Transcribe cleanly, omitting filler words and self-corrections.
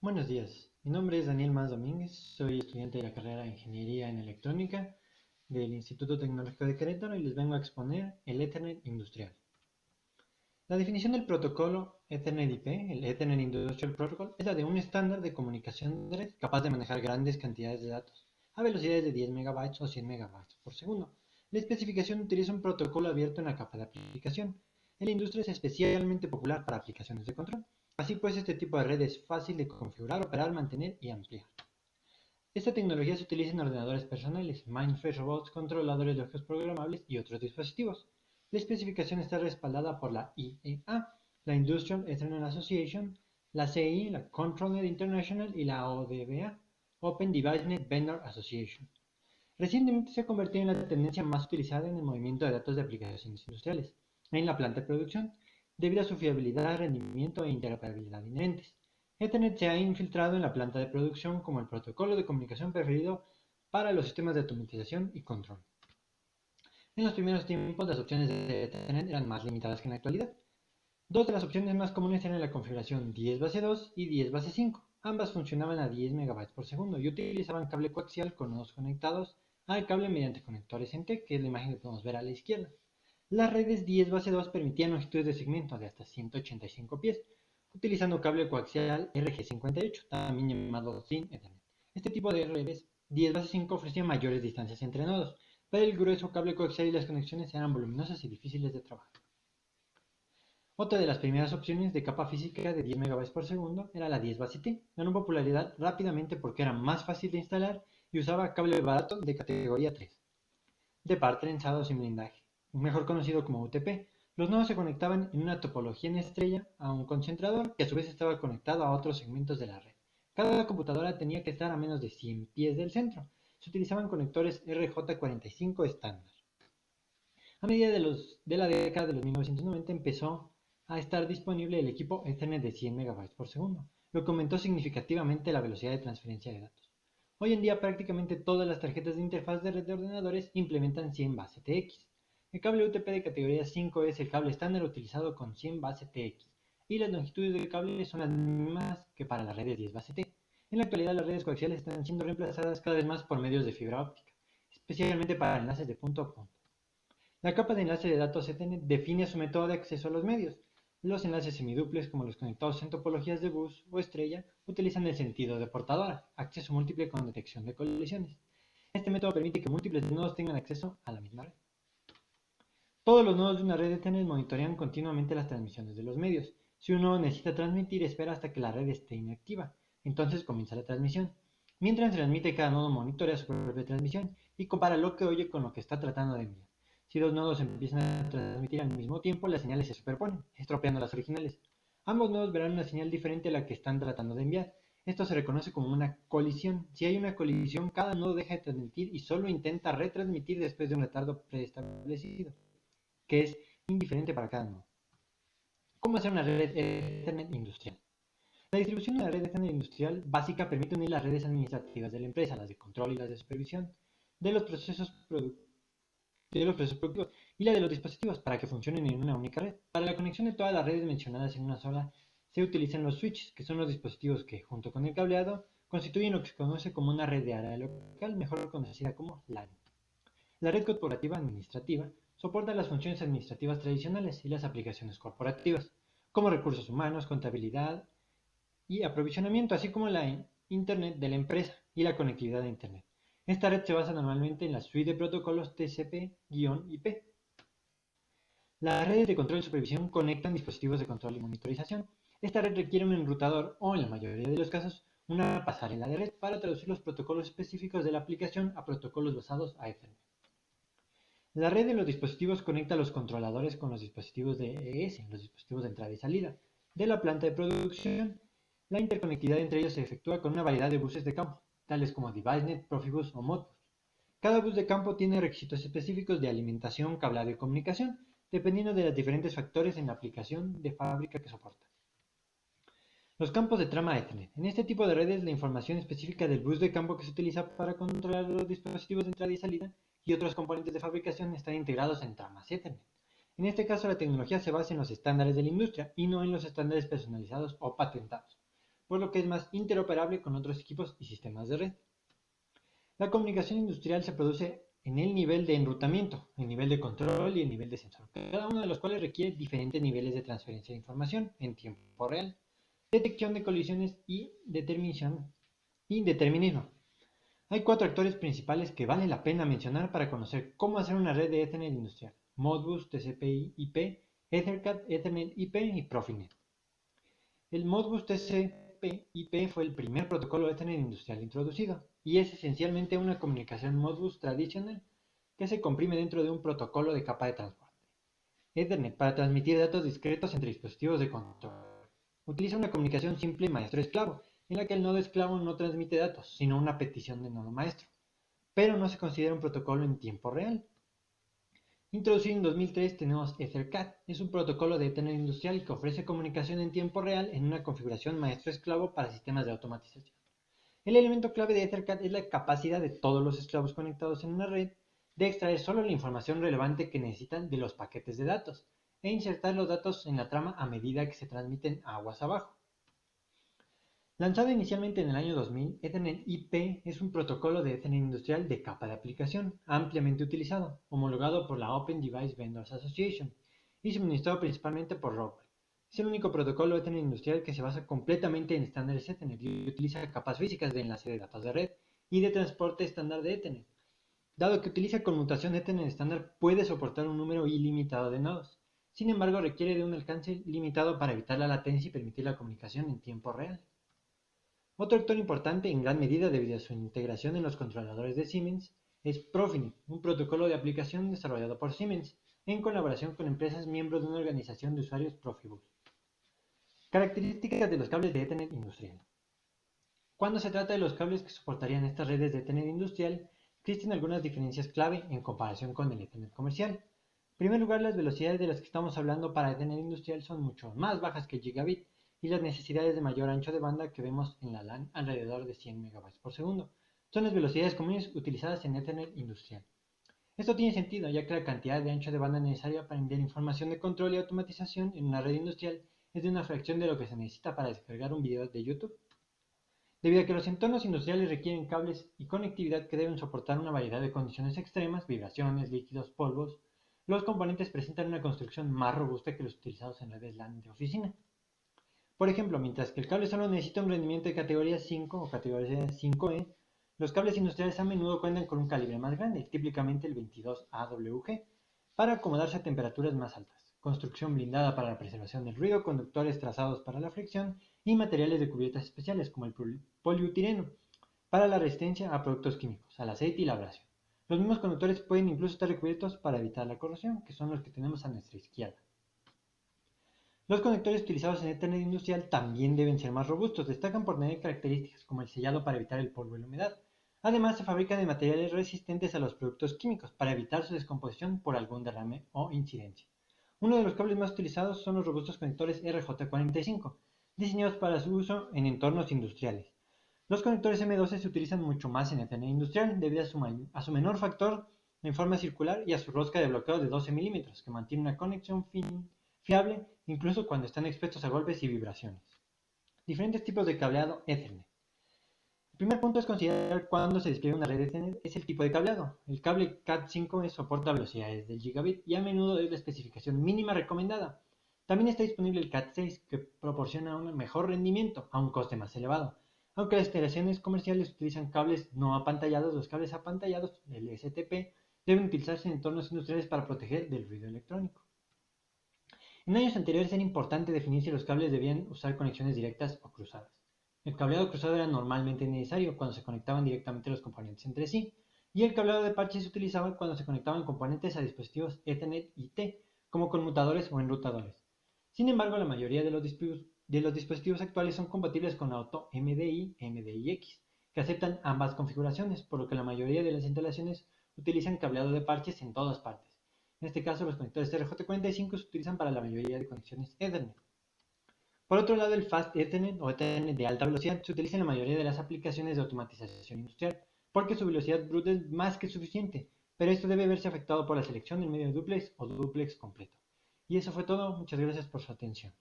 Buenos días, mi nombre es Daniel Más Domínguez, soy estudiante de la carrera de Ingeniería en Electrónica del Instituto Tecnológico de Querétaro y les vengo a exponer el Ethernet industrial. La definición del protocolo Ethernet IP, el Ethernet Industrial Protocol, es la de un estándar de comunicación de red capaz de manejar grandes cantidades de datos a velocidades de 10 megabytes o 100 megabytes por segundo. La especificación utiliza un protocolo abierto en la capa de aplicación. En la industria es especialmente popular para aplicaciones de control. Así pues, este tipo de red es fácil de configurar, operar, mantener y ampliar. Esta tecnología se utiliza en ordenadores personales, mainframe robots, controladores de objetos programables y otros dispositivos. La especificación está respaldada por la IEA, la Industrial Ethernet Association, la CI, la ControlNet International y la ODBA, Open DeviceNet Vendor Association. Recientemente se ha convertido en la tendencia más utilizada en el movimiento de datos de aplicaciones industriales, en la planta de producción, debido a su fiabilidad, rendimiento e interoperabilidad inherentes. Ethernet se ha infiltrado en la planta de producción como el protocolo de comunicación preferido para los sistemas de automatización y control. En los primeros tiempos, las opciones de Ethernet eran más limitadas que en la actualidad. Dos de las opciones más comunes eran la configuración 10 base 2 y 10 base 5. Ambas funcionaban a 10 MB por segundo y utilizaban cable coaxial con nodos conectados al cable mediante conectores en T, que es la imagen que podemos ver a la izquierda. Las redes 10 base 2 permitían longitudes de segmento de hasta 185 pies, utilizando cable coaxial RG58, también llamado Thin Ethernet. Este tipo de redes 10 base 5 ofrecía mayores distancias entre nodos, pero el grueso cable coaxial y las conexiones eran voluminosas y difíciles de trabajar. Otra de las primeras opciones de capa física de 10 MB por segundo era la 10 base T. Ganó popularidad rápidamente porque era más fácil de instalar y usaba cable barato de categoría 3, de par trenzado sin blindaje, mejor conocido como UTP. Los nodos se conectaban en una topología en estrella a un concentrador que a su vez estaba conectado a otros segmentos de la red. Cada computadora tenía que estar a menos de 100 pies del centro. Se utilizaban conectores RJ45 estándar. A medida de la década de los 1990 empezó a estar disponible el equipo Ethernet de 100 MB por segundo, lo que aumentó significativamente la velocidad de transferencia de datos. Hoy en día prácticamente todas las tarjetas de interfaz de red de ordenadores implementan 100 base TX. El cable UTP de categoría 5 es el cable estándar utilizado con 100 base TX y las longitudes del cable son las mismas que para las redes 10 base T. En la actualidad las redes coaxiales están siendo reemplazadas cada vez más por medios de fibra óptica, especialmente para enlaces de punto a punto. La capa de enlace de datos Ethernet define su método de acceso a los medios. Los enlaces semiduples, como los conectados en topologías de bus o estrella, utilizan el sentido de portadora, acceso múltiple con detección de colisiones. Este método permite que múltiples nodos tengan acceso a la misma red. Todos los nodos de una red Ethernet monitorean continuamente las transmisiones de los medios. Si un nodo necesita transmitir, espera hasta que la red esté inactiva. Entonces comienza la transmisión. Mientras transmite, cada nodo monitorea su propia transmisión y compara lo que oye con lo que está tratando de enviar. Si dos nodos empiezan a transmitir al mismo tiempo, las señales se superponen, estropeando las originales. Ambos nodos verán una señal diferente a la que están tratando de enviar. Esto se reconoce como una colisión. Si hay una colisión, cada nodo deja de transmitir y solo intenta retransmitir después de un retardo preestablecido, que es indiferente para cada nodo. ¿Cómo hacer una red Ethernet industrial? La distribución de la red Ethernet industrial básica permite unir las redes administrativas de la empresa, las de control y las de supervisión, de los procesos productivos y la de los dispositivos para que funcionen en una única red. Para la conexión de todas las redes mencionadas en una sola, se utilizan los switches, que son los dispositivos que, junto con el cableado, constituyen lo que se conoce como una red de área local, mejor conocida como LAN. La red corporativa administrativa soporta las funciones administrativas tradicionales y las aplicaciones corporativas, como recursos humanos, contabilidad y aprovisionamiento, así como la Internet de la empresa y la conectividad a Internet. Esta red se basa normalmente en la suite de protocolos TCP-IP. Las redes de control y supervisión conectan dispositivos de control y monitorización. Esta red requiere un enrutador o, en la mayoría de los casos, una pasarela de red para traducir los protocolos específicos de la aplicación a protocolos basados a Ethernet. La red de los dispositivos conecta los controladores con los dispositivos de ES, los dispositivos de entrada y salida, de la planta de producción. La interconectividad entre ellos se efectúa con una variedad de buses de campo, tales como DeviceNet, Profibus o Modbus. Cada bus de campo tiene requisitos específicos de alimentación, cableado y comunicación, dependiendo de los diferentes factores en la aplicación de fábrica que soporta. Los campos de trama Ethernet. En este tipo de redes, la información específica del bus de campo que se utiliza para controlar los dispositivos de entrada y salida y otros componentes de fabricación están integrados en tramas Ethernet. En este caso, la tecnología se basa en los estándares de la industria y no en los estándares personalizados o patentados. por lo que es más interoperable con otros equipos y sistemas de red. La comunicación industrial se produce en el nivel de enrutamiento, el nivel de control y el nivel de sensor, cada uno de los cuales requiere diferentes niveles de transferencia de información en tiempo real, detección de colisiones y determinismo. Hay cuatro actores principales que vale la pena mencionar para conocer cómo hacer una red de Ethernet industrial: Modbus, TCP/IP, Ethercat, Ethernet IP y Profinet. El Modbus TCP/IP fue el primer protocolo Ethernet industrial introducido, y es esencialmente una comunicación Modbus tradicional que se comprime dentro de un protocolo de capa de transporte. Ethernet para transmitir datos discretos entre dispositivos de control. Utiliza una comunicación simple maestro-esclavo, en la que el nodo esclavo no transmite datos, sino una petición del nodo maestro, pero no se considera un protocolo en tiempo real. Introducido en 2003 tenemos EtherCAT, es un protocolo de Ethernet industrial que ofrece comunicación en tiempo real en una configuración maestro-esclavo para sistemas de automatización. El elemento clave de EtherCAT es la capacidad de todos los esclavos conectados en una red de extraer solo la información relevante que necesitan de los paquetes de datos e insertar los datos en la trama a medida que se transmiten aguas abajo. Lanzado inicialmente en el año 2000, Ethernet IP es un protocolo de Ethernet industrial de capa de aplicación, ampliamente utilizado, homologado por la Open Device Vendors Association y suministrado principalmente por Rockwell. Es el único protocolo Ethernet industrial que se basa completamente en estándares Ethernet y utiliza capas físicas de enlace de datos de red y de transporte estándar de Ethernet. Dado que utiliza conmutación Ethernet estándar, puede soportar un número ilimitado de nodos. Sin embargo, requiere de un alcance limitado para evitar la latencia y permitir la comunicación en tiempo real. Otro actor importante, en gran medida debido a su integración en los controladores de Siemens, es Profinet, un protocolo de aplicación desarrollado por Siemens, en colaboración con empresas miembros de una organización de usuarios Profibus. Características de los cables de Ethernet industrial. Cuando se trata de los cables que soportarían estas redes de Ethernet industrial, existen algunas diferencias clave en comparación con el Ethernet comercial. En primer lugar, las velocidades de las que estamos hablando para Ethernet industrial son mucho más bajas que el gigabit, y las necesidades de mayor ancho de banda que vemos en la LAN, alrededor de 100 MB por segundo, son las velocidades comunes utilizadas en Ethernet industrial. Esto tiene sentido, ya que la cantidad de ancho de banda necesaria para enviar información de control y automatización en una red industrial es de una fracción de lo que se necesita para descargar un video de YouTube. Debido a que los entornos industriales requieren cables y conectividad que deben soportar una variedad de condiciones extremas, vibraciones, líquidos, polvos, los componentes presentan una construcción más robusta que los utilizados en redes LAN de oficina. Por ejemplo, mientras que el cable solo necesita un rendimiento de categoría 5 o categoría 5E, los cables industriales a menudo cuentan con un calibre más grande, típicamente el 22AWG, para acomodarse a temperaturas más altas, construcción blindada para la preservación del ruido, conductores trazados para la fricción y materiales de cubiertas especiales como el poliutireno para la resistencia a productos químicos, al aceite y la abrasión. Los mismos conductores pueden incluso estar recubiertos para evitar la corrosión, que son los que tenemos a nuestra izquierda. Los conectores utilizados en Ethernet industrial también deben ser más robustos, destacan por tener características como el sellado para evitar el polvo y la humedad. Además, se fabrican de materiales resistentes a los productos químicos para evitar su descomposición por algún derrame o incidencia. Uno de los cables más utilizados son los robustos conectores RJ45, diseñados para su uso en entornos industriales. Los conectores M12 se utilizan mucho más en Ethernet industrial debido a su menor factor en forma circular y a su rosca de bloqueo de 12 mm, que mantiene una conexión fiable incluso cuando están expuestos a golpes y vibraciones. Diferentes tipos de cableado Ethernet. El primer punto es considerar cuándo se despliega una red Ethernet es el tipo de cableado. El cable Cat5 soporta velocidades del gigabit y a menudo es la especificación mínima recomendada. También está disponible el Cat6, que proporciona un mejor rendimiento a un coste más elevado. Aunque las instalaciones comerciales utilizan cables no apantallados, los cables apantallados, el STP, deben utilizarse en entornos industriales para proteger del ruido electrónico. En años anteriores era importante definir si los cables debían usar conexiones directas o cruzadas. El cableado cruzado era normalmente necesario cuando se conectaban directamente los componentes entre sí, y el cableado de parche se utilizaba cuando se conectaban componentes a dispositivos Ethernet IT, como conmutadores o enrutadores. Sin embargo, la mayoría de los dispositivos actuales son compatibles con Auto MDI MDIX, que aceptan ambas configuraciones, por lo que la mayoría de las instalaciones utilizan cableado de parches en todas partes. En este caso, los conectores RJ45 se utilizan para la mayoría de conexiones Ethernet. Por otro lado, el Fast Ethernet o Ethernet de alta velocidad se utiliza en la mayoría de las aplicaciones de automatización industrial, porque su velocidad bruta es más que suficiente, pero esto debe verse afectado por la selección del medio duplex o duplex completo. Y eso fue todo, muchas gracias por su atención.